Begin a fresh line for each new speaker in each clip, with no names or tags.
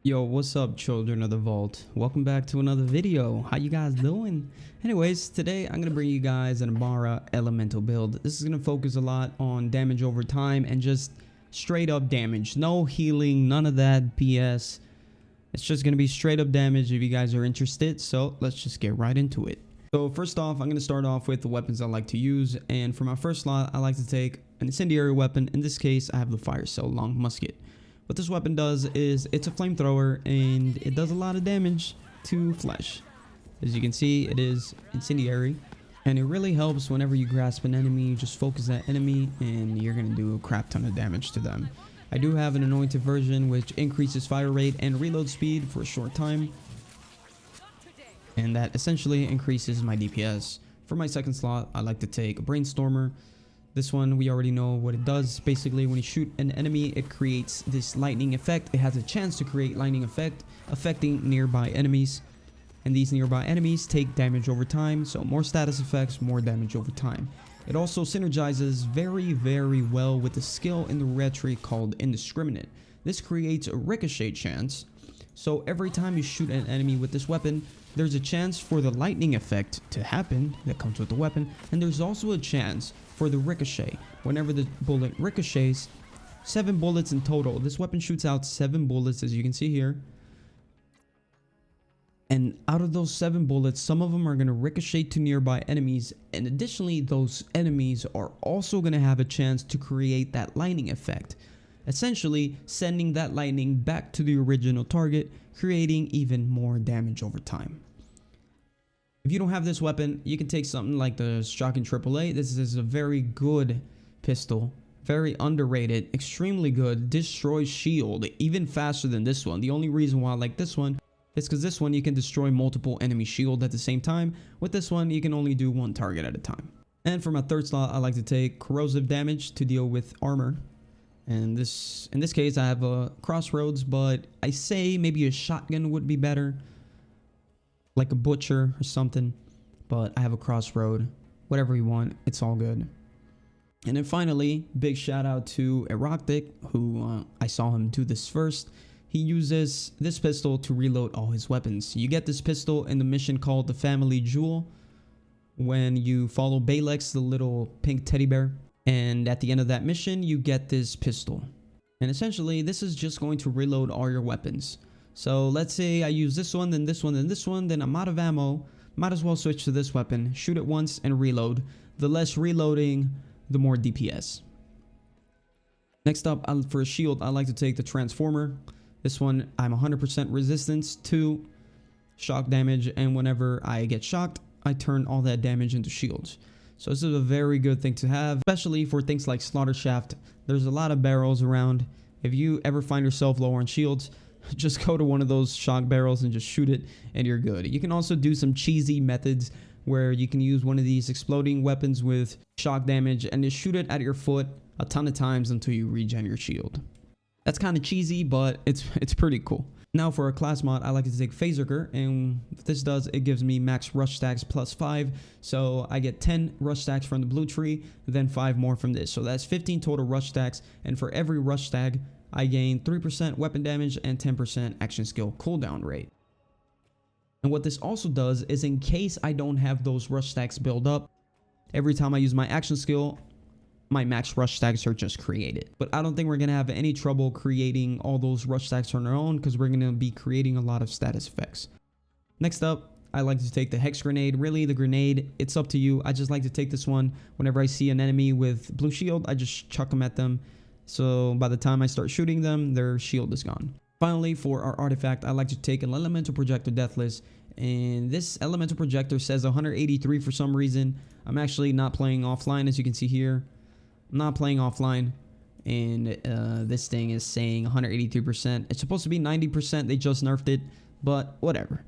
Yo, what's up, children of the vault? Welcome back to another video. How you guys doing? Anyways, today I'm gonna bring you guys an Amara elemental build. This is gonna focus a lot on damage over time and just straight up damage. No healing, none of that BS. It's just gonna be straight up damage if you guys are interested. So let's just get right into it. So first off, I'm gonna start off with the weapons I like to use, and for my first slot, I like to take an incendiary weapon. In this case, I have the fire cell long musket. What this weapon does is it's a flamethrower and it does a lot of damage to flesh. As you can see, it is incendiary and it really helps whenever you grasp an enemy. You just focus that enemy and you're gonna do a crap ton of damage to them. I do have an anointed version which increases fire rate and reload speed for a short time, and that essentially increases my DPS. For my second slot, I like to take a brainstormer. This one, we already know what it does. Basically, when you shoot an enemy, it creates this lightning effect. It has a chance to create lightning effect, affecting nearby enemies. And these nearby enemies take damage over time. So more status effects, more damage over time. It also synergizes very, very well with the skill in the red tree called Indiscriminate. This creates a ricochet chance. So every time you shoot an enemy with this weapon, there's a chance for the lightning effect to happen that comes with the weapon. And there's also a chance for the ricochet. Whenever the bullet ricochets, 7 bullets in total. This weapon shoots out 7 bullets, as you can see here. And out of those 7 bullets, some of them are going to ricochet to nearby enemies. And additionally, those enemies are also going to have a chance to create that lightning effect, essentially sending that lightning back to the original target, creating even more damage over time. If you don't have this weapon, you can take something like the Shotgun AAA. This is a very good pistol, very underrated, extremely good, destroys shield even faster than this one. The only reason why I like this one is because this one you can destroy multiple enemy shield at the same time. With this one, you can only do one target at a time. And for my third slot, I like to take corrosive damage to deal with armor. And in this case, I have a crossroads, but I say maybe a shotgun would be better, like a butcher or something. But I have a crossroad. Whatever you want, it's all good. And then finally, big shout out to Eroctic, who I saw him do this first. He uses this pistol to reload all his weapons. You get this pistol in the mission called the Family Jewel when you follow Balex, the little pink teddy bear. And at the end of that mission, you get this pistol. And essentially, this is just going to reload all your weapons. So let's say I use this one, then this one, then this one, then I'm out of ammo. Might as well switch to this weapon, shoot it once and reload. The less reloading, the more DPS. Next up, for a shield, I like to take the Transformer. This one, I'm 100% resistance to shock damage. And whenever I get shocked, I turn all that damage into shields. So this is a very good thing to have, especially for things like Slaughter Shaft. There's a lot of barrels around. If you ever find yourself low on shields, just go to one of those shock barrels and just shoot it and you're good. You can also do some cheesy methods where you can use one of these exploding weapons with shock damage and just shoot it at your foot a ton of times until you regen your shield. That's kind of cheesy, but it's pretty cool. Now for a class mod, I like to take Phaserker, and what this does, it gives me max rush stacks plus 5. So I get 10 rush stacks from the blue tree, then 5 more from this. So that's 15 total rush stacks, and for every rush stack, I gain 3% weapon damage and 10% action skill cooldown rate. And what this also does is, in case I don't have those rush stacks build up, every time I use my action skill, my max rush stacks are just created. But I don't think we're going to have any trouble creating all those rush stacks on our own, because we're going to be creating a lot of status effects. Next up, I like to take the Hex Grenade. Really, the grenade, it's up to you. I just like to take this one. Whenever I see an enemy with blue shield, I just chuck them at them. So by the time I start shooting them, their shield is gone. Finally, for our artifact, I like to take an Elemental Projector Deathless. And this Elemental Projector says 183 for some reason. I'm actually not playing offline, as you can see here. I'm not playing offline, and this thing is saying 183%. It's supposed to be 90%. They just nerfed it, but whatever.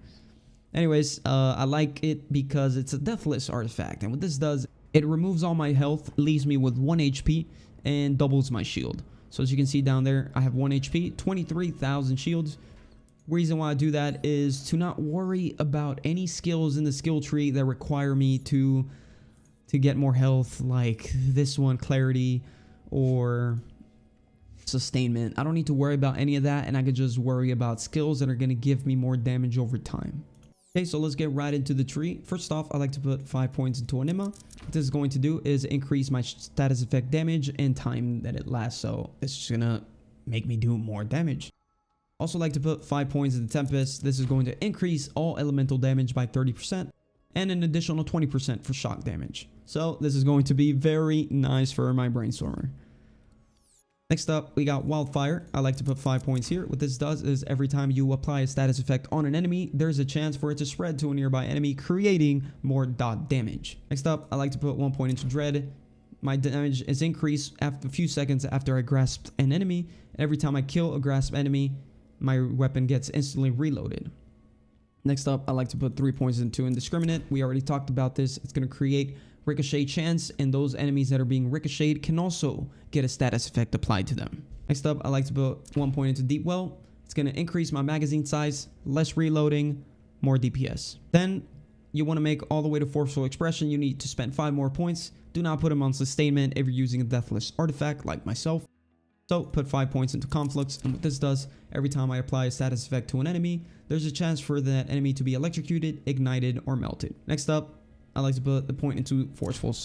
Anyways, I like it because it's a deathless artifact, and what this does, it removes all my health, leaves me with 1 HP, and doubles my shield. So as you can see down there, I have 1 HP, 23,000 shields. Reason why I do that is to not worry about any skills in the skill tree that require me to get more health, like this one, Clarity, or sustainment. I don't need to worry about any of that, and I could just worry about skills that are going to give me more damage over time. Okay, so let's get right into the tree. First off, I like to put 5 points into Anima. What this is going to do is increase my status effect damage and time that it lasts, so it's just gonna make me do more damage. Also like to put 5 points into Tempest. This is going to increase all elemental damage by 30% and an additional 20% for shock damage. So this is going to be very nice for my Brainstormer. Next up, we got Wildfire. I like to put 5 points here. What this does is every time you apply a status effect on an enemy, there's a chance for it to spread to a nearby enemy, creating more dot damage. Next up, I like to put 1 point into Dread. My damage is increased after a few seconds after I grasp an enemy. Every time I kill a grasp enemy, my weapon gets instantly reloaded. Next up, I like to put 3 points into Indiscriminate. We already talked about this. It's going to create ricochet chance, and those enemies that are being ricocheted can also get a status effect applied to them. Next up, I like to put 1 point into Deep Well. It's going to increase my magazine size, less reloading, more DPS. Then you want to make all the way to Forceful Expression. You need to spend 5 more points. Do not put them on Sustainment if you're using a Deathless artifact like myself. So put 5 points into Conflux, and what this does, every time I apply a status effect to an enemy, there's a chance for that enemy to be electrocuted, ignited, or melted. Next up, I like to put the point into Forceful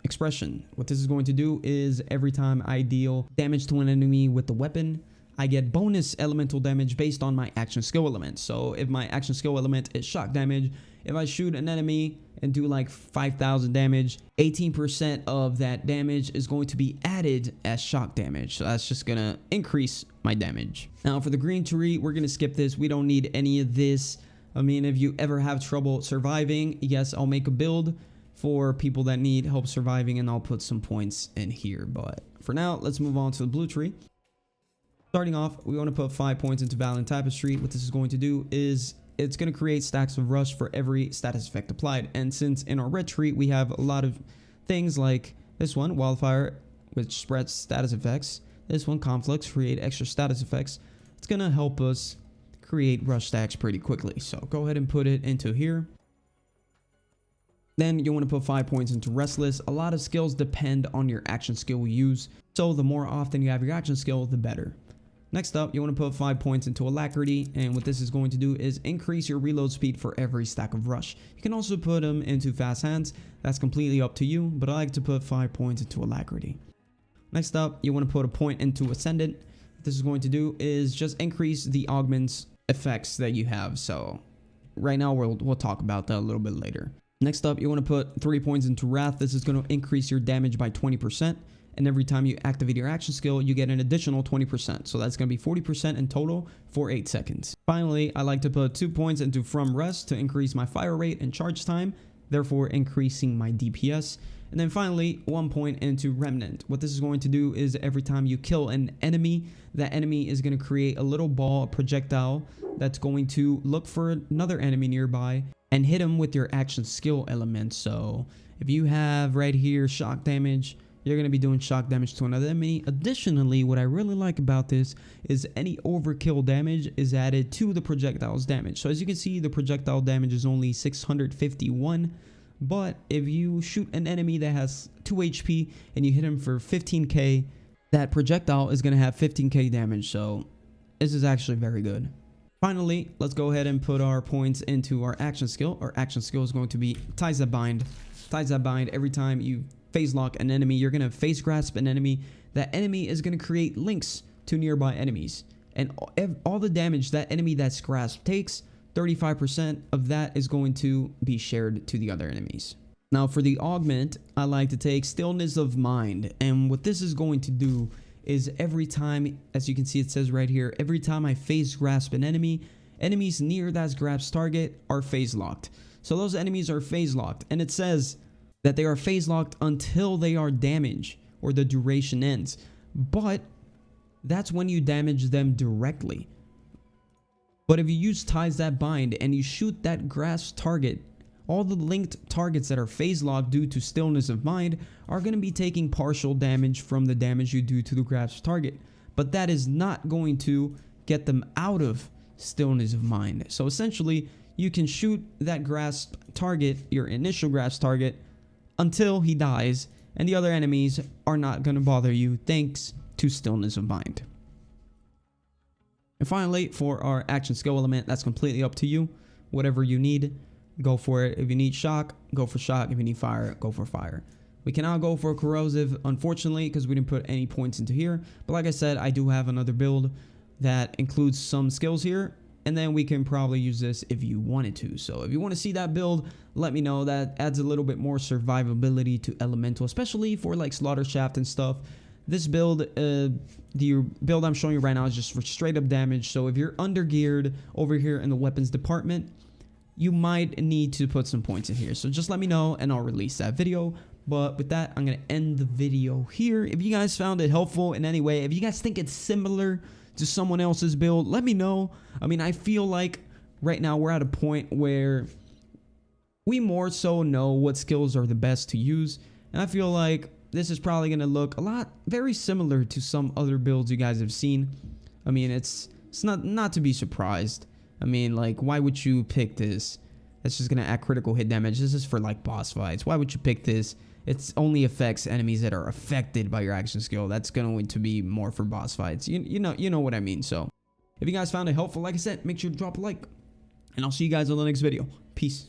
Expression. What this is going to do is every time I deal damage to an enemy with the weapon, I get bonus elemental damage based on my action skill element. So if my action skill element is shock damage, if I shoot an enemy and do like 5,000 damage, 18% of that damage is going to be added as shock damage. So that's just gonna increase my damage. Now for the green tree, we're gonna skip this. We don't need any of this. I mean, if you ever have trouble surviving, yes, I'll make a build for people that need help surviving, and I'll put some points in here. But for now, let's move on to the blue tree. Starting off, we want to put 5 points into Valiant Tapestry. What this is going to do is it's going to create stacks of rush for every status effect applied. And since in our red tree, we have a lot of things like this one, Wildfire, which spreads status effects. This one, Conflicts, create extra status effects. It's going to help us create rush stacks pretty quickly. So go ahead and put it into here. Then you want to put 5 points into Restless. A lot of skills depend on your action skill you use. So the more often you have your action skill, the better. Next up, you want to put 5 points into Alacrity, and what this is going to do is increase your reload speed for every stack of rush. You can also put them into Fast Hands. That's completely up to you, but I like to put 5 points into Alacrity. Next up, you want to put a point into Ascendant. What this is going to do is just increase the augments effects that you have. So right now we'll talk about that a little bit later. Next up, you want to put 3 points into Wrath. This is going to increase your damage by 20%. And every time you activate your action skill, you get an additional 20%. So that's going to be 40% in total for 8 seconds. Finally, I like to put 2 points into From Rest to increase my fire rate and charge time, therefore increasing my DPS. And then finally, 1 point into Remnant. What this is going to do is every time you kill an enemy, that enemy is going to create a little ball, a projectile, that's going to look for another enemy nearby and hit him with your action skill element. So if you have right here shock damage, you're going to be doing shock damage to another enemy. Additionally, what I really like about this is any overkill damage is added to the projectile's damage. So as you can see, the projectile damage is only 651. But if you shoot an enemy that has 2 HP and you hit him for 15k, that projectile is going to have 15k damage. So this is actually very good. Finally, let's go ahead and put our points into our action skill. Our action skill is going to be Ties That Bind. Ties That Bind, every time you phase lock an enemy, you're going to phase grasp an enemy. That enemy is going to create links to nearby enemies. And all the damage that enemy that's grasped takes, 35% of that is going to be shared to the other enemies. Now for the augment, I like to take Stillness of Mind. And what this is going to do is every time, as you can see it says right here, every time I phase grasp an enemy, enemies near that grasp target are phase locked. So those enemies are phase locked, and it says that they are phase locked until they are damaged or the duration ends. But that's when you damage them directly. But if you use Ties That Bind and you shoot that grasp target, all the linked targets that are phase locked due to Stillness of Mind are going to be taking partial damage from the damage you do to the grasp target. But that is not going to get them out of Stillness of Mind. So essentially, you can shoot that grasp target, your initial grasp target, until he dies, and the other enemies are not going to bother you thanks to stillness of mind. And finally, for our action skill element, that's completely up to you. Whatever you need, go for it. If you need shock, go for shock. If you need fire, go for fire. We cannot go for corrosive, unfortunately, because we didn't put any points into here. But like I said, I do have another build that includes some skills here. And then we can probably use this if you wanted to. So if you want to see that build, let me know. That adds a little bit more survivability to elemental, especially for like slaughter shaft and stuff. This build, the build I'm showing you right now is just for straight up damage. So if you're under geared over here in the weapons department, you might need to put some points in here. So just let me know and I'll release that video. But with that, I'm going to end the video here. If you guys found it helpful in any way, if you guys think it's similar to someone else's build, let me know. I mean, I feel like right now we're at a point where we more so know what skills are the best to use. And I feel like this is probably going to look a lot very similar to some other builds you guys have seen. I mean, it's not to be surprised. I mean, like, why would you pick this? That's just going to add critical hit damage. This is for like boss fights. Why would you pick this? It only affects enemies that are affected by your action skill. That's going to be more for boss fights. You know what I mean. So if you guys found it helpful, like I said, make sure to drop a like. And I'll see you guys on the next video. Peace.